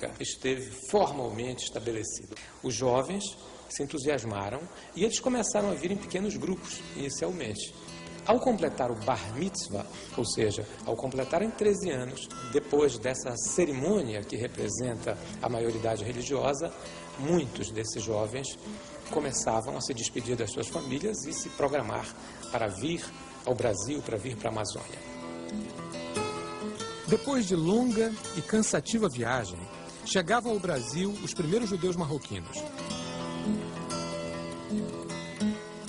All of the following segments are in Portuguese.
África esteve formalmente estabelecido. Os jovens se entusiasmaram e eles começaram a vir em pequenos grupos, inicialmente. Ao completar o Bar Mitzvah, ou seja, ao completarem 13 anos, depois dessa cerimônia que representa a maioridade religiosa, muitos desses jovens começavam a se despedir das suas famílias e se programar para vir ao Brasil, para vir para a Amazônia. Depois de longa e cansativa viagem, chegavam ao Brasil os primeiros judeus marroquinos.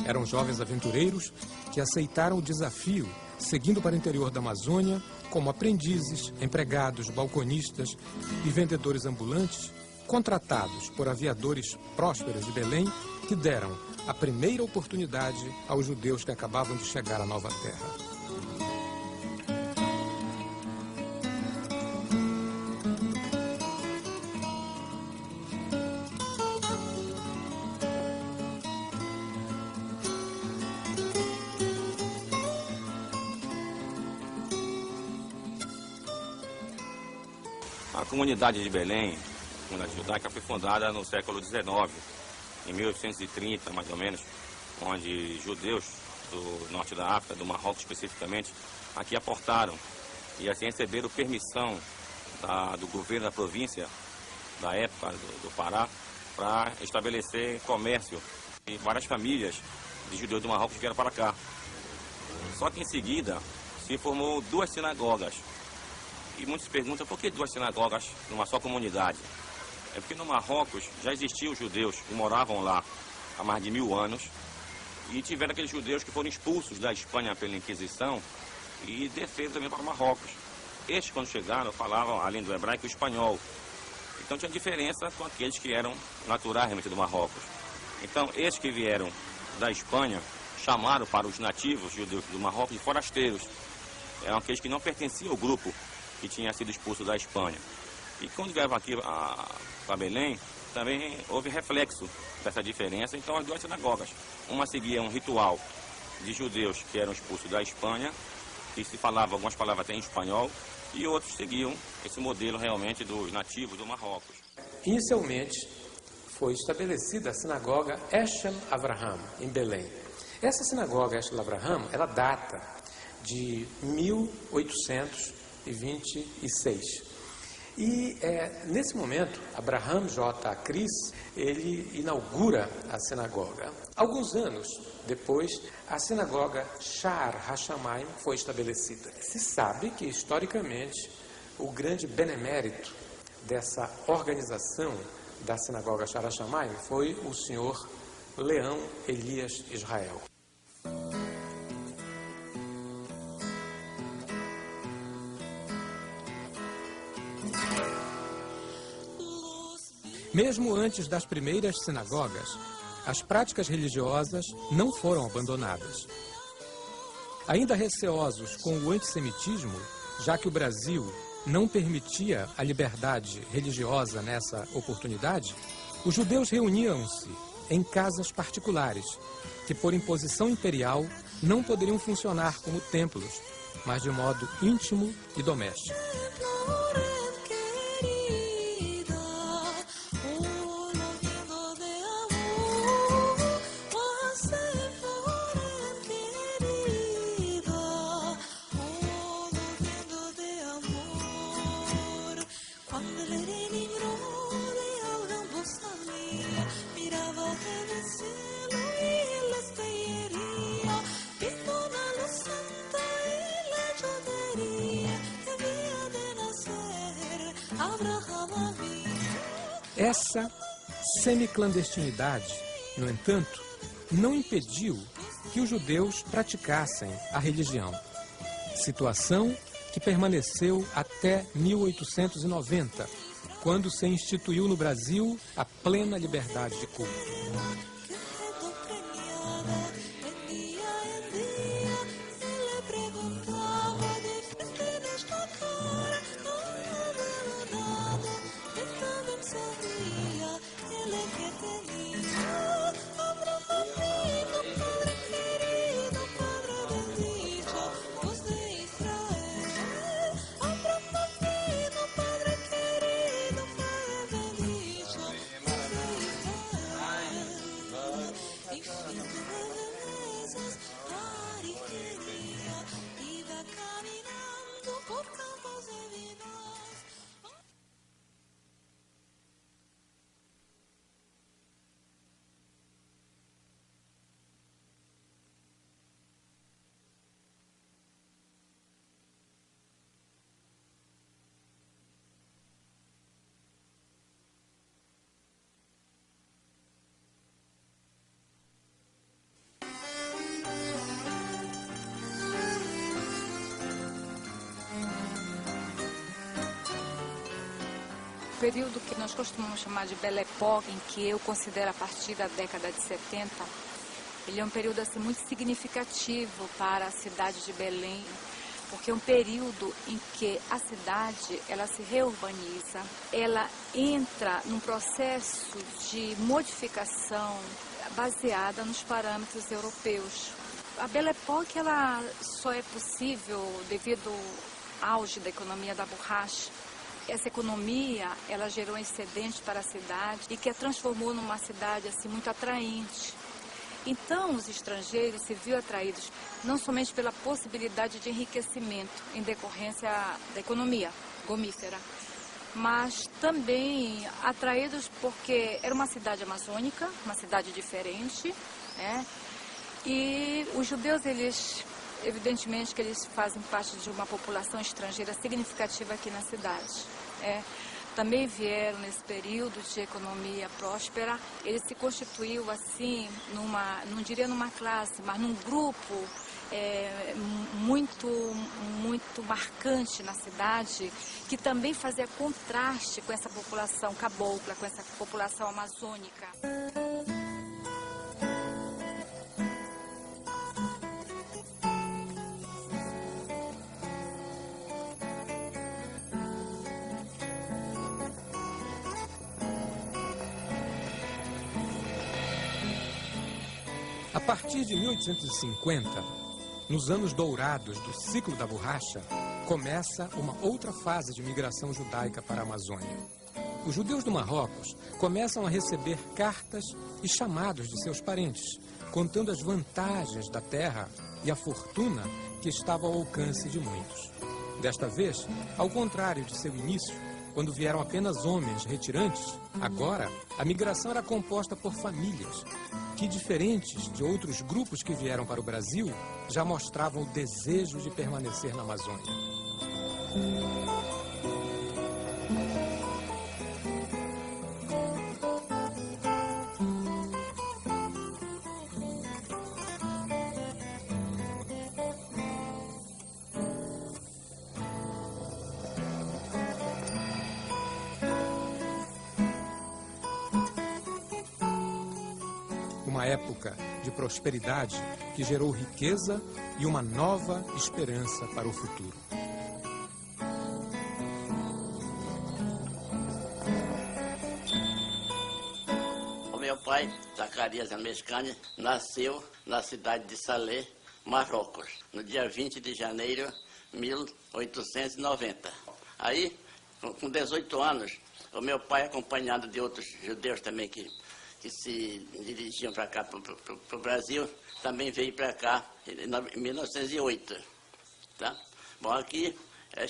Eram jovens aventureiros que aceitaram o desafio, seguindo para o interior da Amazônia como aprendizes, empregados, balconistas e vendedores ambulantes, contratados por aviadores prósperos de Belém, que deram a primeira oportunidade aos judeus que acabavam de chegar à nova terra. A comunidade de Belém, a comunidade judaica, foi fundada no século XIX, em 1830, mais ou menos, onde judeus do norte da África, do Marrocos especificamente, aqui aportaram e assim receberam permissão do governo da província, da época do Pará, para estabelecer comércio. E várias famílias de judeus do Marrocos vieram para cá. Só que em seguida se formou duas sinagogas. E muitos perguntam por que duas sinagogas numa só comunidade. É porque no Marrocos já existiam judeus que moravam lá há mais de 1000 anos e tiveram aqueles judeus que foram expulsos da Espanha pela Inquisição e desceram também para o Marrocos. Estes, quando chegaram, falavam, além do hebraico, o espanhol. Então tinha diferença com aqueles que eram naturais realmente do Marrocos. Então, estes que vieram da Espanha chamaram para os nativos judeus do Marrocos de forasteiros. Eram aqueles que não pertenciam ao grupo que tinha sido expulso da Espanha. E quando vieram aqui para Belém, também houve reflexo dessa diferença. Então as duas sinagogas, uma seguia um ritual de judeus que eram expulsos da Espanha, que se falava algumas palavras até em espanhol, e outros seguiam esse modelo realmente dos nativos do Marrocos. Inicialmente foi estabelecida a sinagoga Echem Avraham, em Belém. Essa sinagoga Echem Avraham, ela data de 1826. E nesse momento, Abraham J. Acris, ele inaugura a sinagoga. Alguns anos depois, a sinagoga Sha'ar HaShamayim foi estabelecida. Se sabe que, historicamente, o grande benemérito dessa organização da sinagoga Sha'ar HaShamayim foi o senhor Leão Elias Israel. Mesmo antes das primeiras sinagogas, as práticas religiosas não foram abandonadas. Ainda receosos com o antissemitismo, já que o Brasil não permitia a liberdade religiosa nessa oportunidade, os judeus reuniam-se em casas particulares, que por imposição imperial não poderiam funcionar como templos, mas de modo íntimo e doméstico. Essa semiclandestinidade, no entanto, não impediu que os judeus praticassem a religião. Situação que permaneceu até 1890, quando se instituiu no Brasil a plena liberdade de culto. período que nós costumamos chamar de Belle Époque, em que eu considero a partir da década de 70, ele é um período assim, muito significativo para a cidade de Belém, porque é um período em que a cidade ela se reurbaniza, ela entra num processo de modificação baseada nos parâmetros europeus. A Belle Époque ela só é possível devido ao auge da economia da borracha. Essa economia ela gerou excedente para a cidade e que a transformou numa cidade assim, muito atraente. Então, os estrangeiros se viram atraídos não somente pela possibilidade de enriquecimento em decorrência da economia gomífera, mas também atraídos porque era uma cidade amazônica, uma cidade diferente, né? E os judeus, eles, evidentemente, que eles fazem parte de uma população estrangeira significativa aqui na cidade, Também vieram nesse período de economia próspera, ele se constituiu assim, não diria numa classe, mas num grupo muito marcante na cidade, que também fazia contraste com essa população cabocla, com essa população amazônica. A partir de 1850, nos anos dourados do ciclo da borracha, começa uma outra fase de migração judaica para a Amazônia. Os judeus do Marrocos começam a receber cartas e chamados de seus parentes, contando as vantagens da terra e a fortuna que estava ao alcance de muitos. Desta vez, ao contrário de seu início, quando vieram apenas homens retirantes, agora a migração era composta por famílias, que, diferentes de outros grupos que vieram para o Brasil, já mostravam o desejo de permanecer na Amazônia. Uma época de prosperidade que gerou riqueza e uma nova esperança para o futuro. O meu pai, Zacarias Amescani, nasceu na cidade de Salé, Marrocos, no dia 20 de janeiro de 1890. Aí, com 18 anos, o meu pai, acompanhado de outros judeus também que se dirigiam para cá, para o Brasil, também veio para cá em 1908. Tá? Bom, aqui,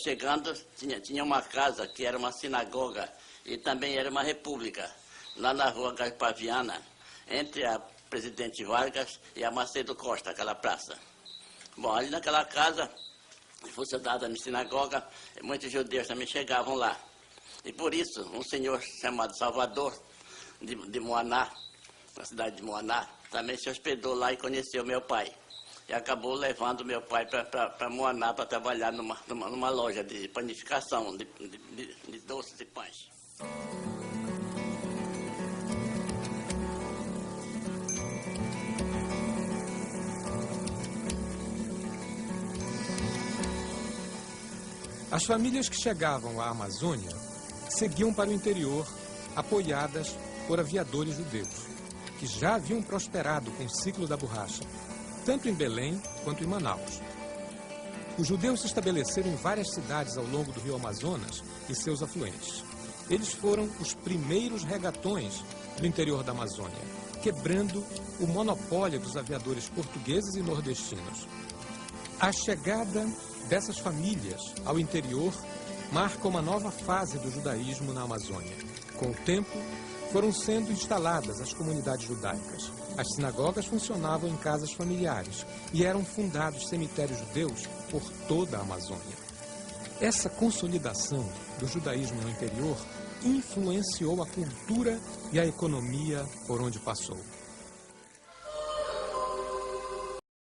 chegando, tinha uma casa que era uma sinagoga e também era uma república, lá na rua Gaspaviana, entre a Presidente Vargas e a Macedo Costa, aquela praça. Bom, ali naquela casa, funcionada na sinagoga, muitos judeus também chegavam lá. E por isso, um senhor chamado Salvador, de Moaná, na cidade de Moaná, também se hospedou lá e conheceu meu pai. E acabou levando meu pai para Moaná para trabalhar numa loja de panificação de doces e pães. As famílias que chegavam à Amazônia seguiam para o interior, apoiadas por aviadores judeus, que já haviam prosperado com o ciclo da borracha, tanto em Belém quanto em Manaus. Os judeus se estabeleceram em várias cidades ao longo do rio Amazonas e seus afluentes. Eles foram os primeiros regatões do interior da Amazônia, quebrando o monopólio dos aviadores portugueses e nordestinos. A chegada dessas famílias ao interior marca uma nova fase do judaísmo na Amazônia. Com o tempo, foram sendo instaladas as comunidades judaicas. As sinagogas funcionavam em casas familiares e eram fundados cemitérios judeus por toda a Amazônia. Essa consolidação do judaísmo no interior influenciou a cultura e a economia por onde passou.